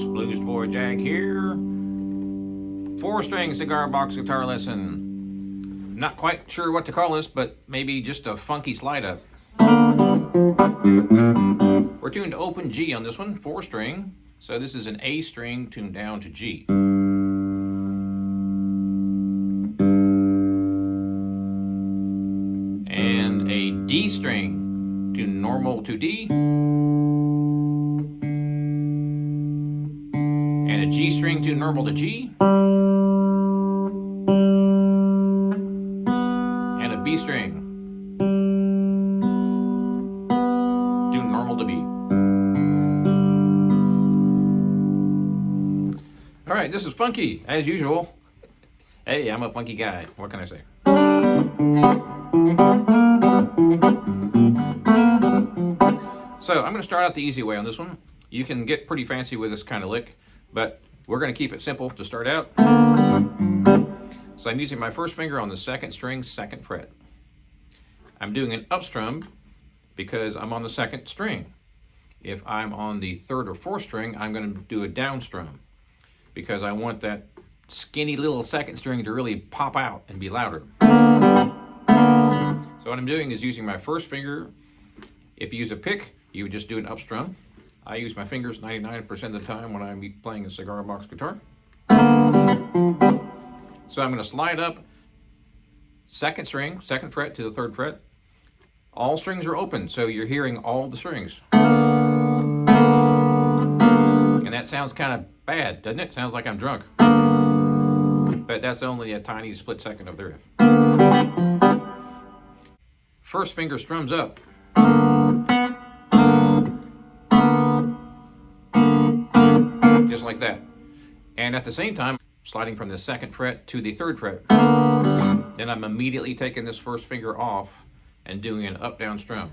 Bluesboyjag here. 4-string cigar box guitar lesson. Not quite sure what to call this, but maybe just a funky slide up. We're tuned to open G on this one, 4-string. So this is an A string tuned down to G. And a D string tuned normal to D. And a G string tuned normal to G. And a B string tuned normal to B. All right, this is funky, as usual. Hey, I'm a funky guy. What can I say? So I'm going to start out the easy way on this one. You can get pretty fancy with this kind of lick, but we're going to keep it simple to start out. So I'm using my first finger on the 2nd string, 2nd fret. I'm doing an up strum because I'm on the 2nd string. If I'm on the 3rd or 4th string, I'm going to do a down strum because I want that skinny little 2nd string to really pop out and be louder. So what I'm doing is using my first finger. If you use a pick, you would just do an up strum. I use my fingers 99% of the time when I'm playing a cigar box guitar. So I'm going to slide up 2nd string, 2nd fret to the 3rd fret. All strings are open, so you're hearing all the strings. And that sounds kind of bad, doesn't it? Sounds like I'm drunk. But that's only a tiny split second of the riff. First finger strums up. Just like that. And at the same time, sliding from the 2nd fret to the 3rd fret. Then I'm immediately taking this first finger off and doing an up-down strum.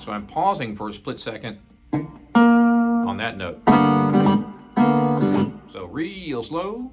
So I'm pausing for a split second on that note. So real slow.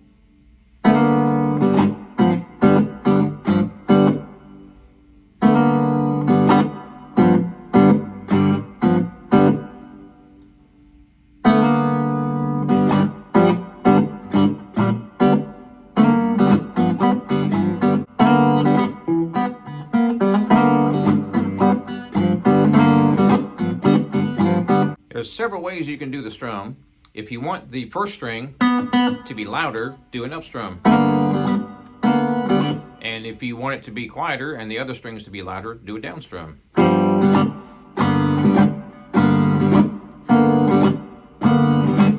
There's several ways you can do the strum. If you want the first string to be louder, do an up strum. And if you want it to be quieter and the other strings to be louder, do a down strum.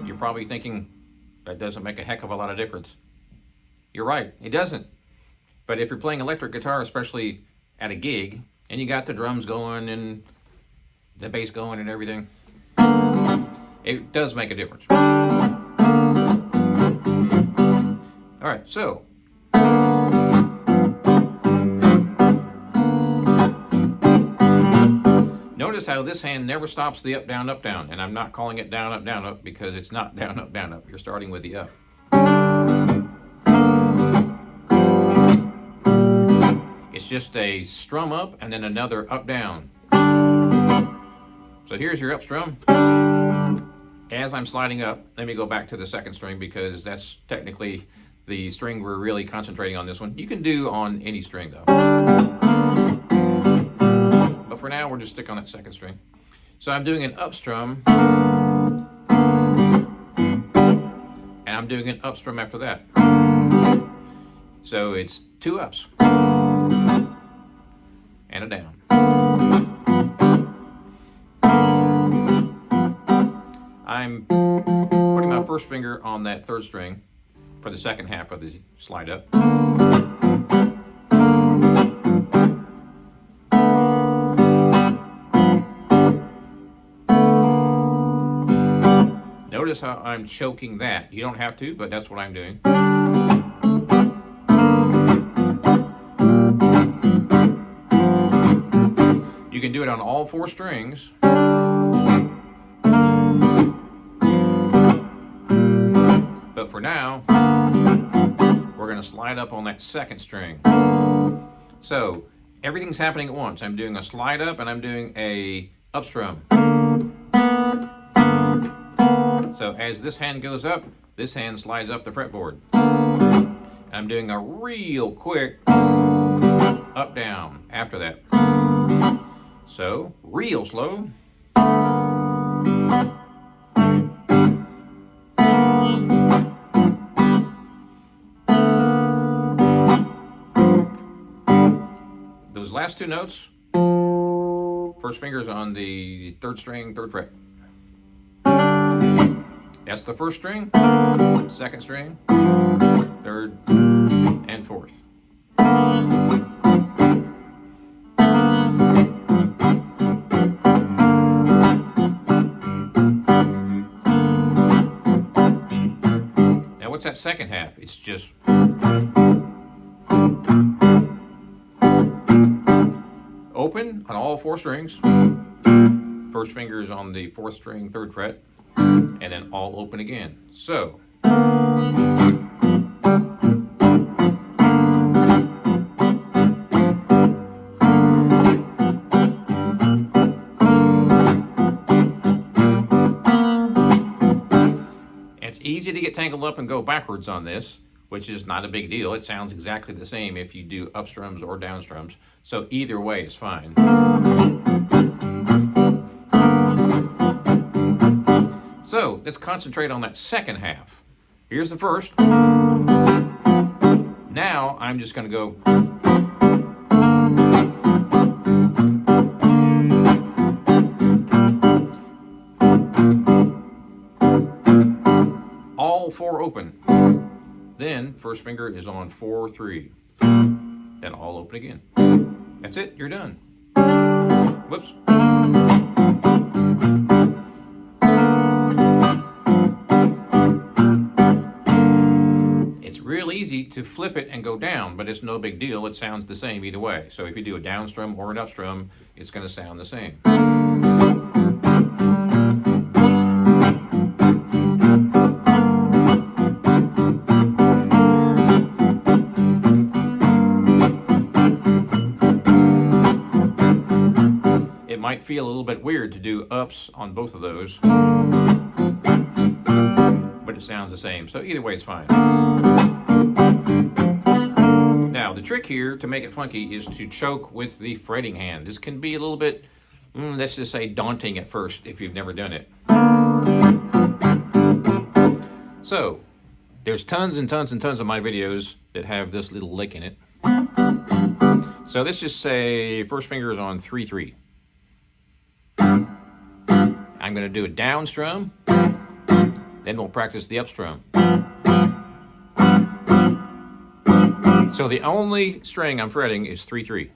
You're probably thinking, that doesn't make a heck of a lot of difference. You're right, it doesn't. But if you're playing electric guitar, especially at a gig, and you got the drums going and the bass going and everything, it does make a difference. All right, so notice how this hand never stops the up, down, and I'm not calling it down, up, because it's not down, up. You're starting with the up. It's just a strum up and then another up, down. So here's your up strum. As I'm sliding up, let me go back to the 2nd string because that's technically the string we're really concentrating on this one. You can do on any string though. But for now, we're just sticking on that 2nd string. So I'm doing an up strum. And I'm doing an up strum after that. So it's 2 ups. And a down. I'm putting my first finger on that 3rd string for the 2nd half of the slide up. notice how I'm choking that. You don't have to, but that's what I'm doing. You can do it on all 4 strings. But for now, we're going to slide up on that 2nd string. So everything's happening at once. I'm doing a slide up and I'm doing a up strum. So as this hand goes up, this hand slides up the fretboard. And I'm doing a real quick up down after that. So real slow. Those last 2 notes, first finger's on the 3rd string, 3rd fret. That's the 1st string, 2nd string, 3rd, and 4th. Now what's that 2nd half? It's just open on all 4 strings. First finger is on the 4th string, 3rd fret, and then all open again. So it's easy to get tangled up and go backwards on this, which is not a big deal. It sounds exactly the same if you do up strums or down strums. So either way is fine. So let's concentrate on that 2nd half. Here's the 1st. Now I'm just going to go. All 4 open. Then first finger is on 4, 3. Then all open again. That's it, you're done. Whoops. It's real easy to flip it and go down, but it's no big deal. It sounds the same either way. So if you do a down strum or an up strum, it's going to sound the same. It might feel a little bit weird to do ups on both of those, but it sounds the same. So either way, it's fine. Now, the trick here to make it funky is to choke with the fretting hand. This can be a little bit, let's just say, daunting at first if you've never done it. So, there's tons and tons and tons of my videos that have this little lick in it. So let's just say first finger is on 3, 3. I'm going to do a down strum, then we'll practice the up strum. So the only string I'm fretting is 3, 3.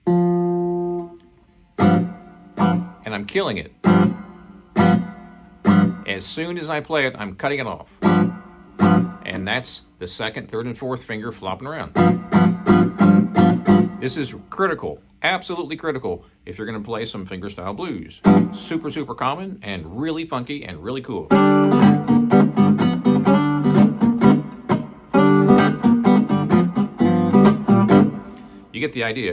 And I'm killing it. As soon as I play it, I'm cutting it off. And that's the 2nd, 3rd, and 4th finger flopping around. This is critical, absolutely critical, if you're going to play some fingerstyle blues. Super, super common and really funky and really cool. You get the idea.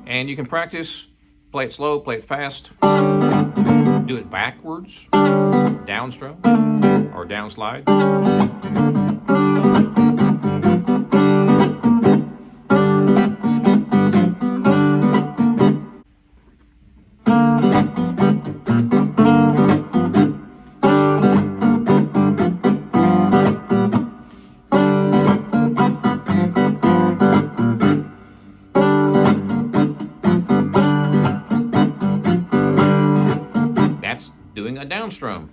And you can practice, play it slow, play it fast, do it backwards, down strum, or down slide. Doing a down strum.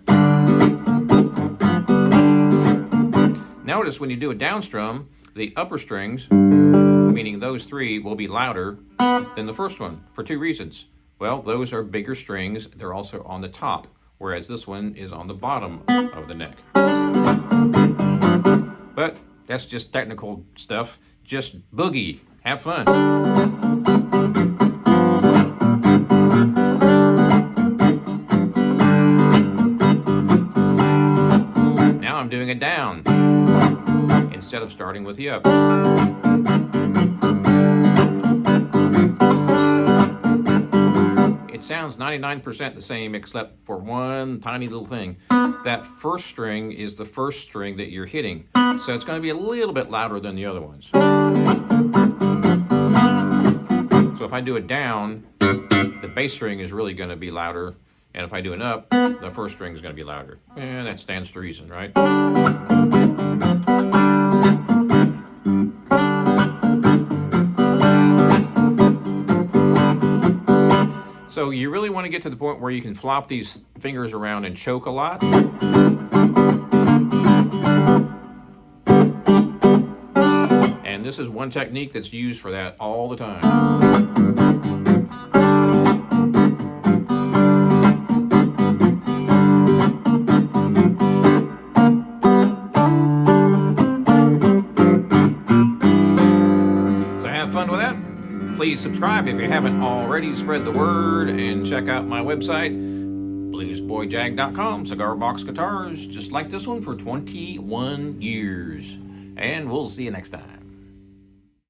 Notice when you do a down strum, the upper strings, meaning those 3, will be louder than the first one for 2 reasons. Well, those are bigger strings. They're also on the top. whereas this one is on the bottom of the neck. But that's just technical stuff. Just boogie. Have fun. Now I'm doing it down instead of starting with the up. It sounds 99% the same except for one tiny little thing. That first string is the first string that you're hitting, so it's going to be a little bit louder than the other ones. So if I do it down, the bass string is really going to be louder, and if I do an up, the first string is going to be louder. And that stands to reason, right? So you really want to get to the point where you can flop these fingers around and choke a lot. And this is one technique that's used for that all the time. Please subscribe if you haven't already. Spread the word and check out my website, bluesboyjag.com. Cigar box guitars just like this one for 21 years. And we'll see you next time.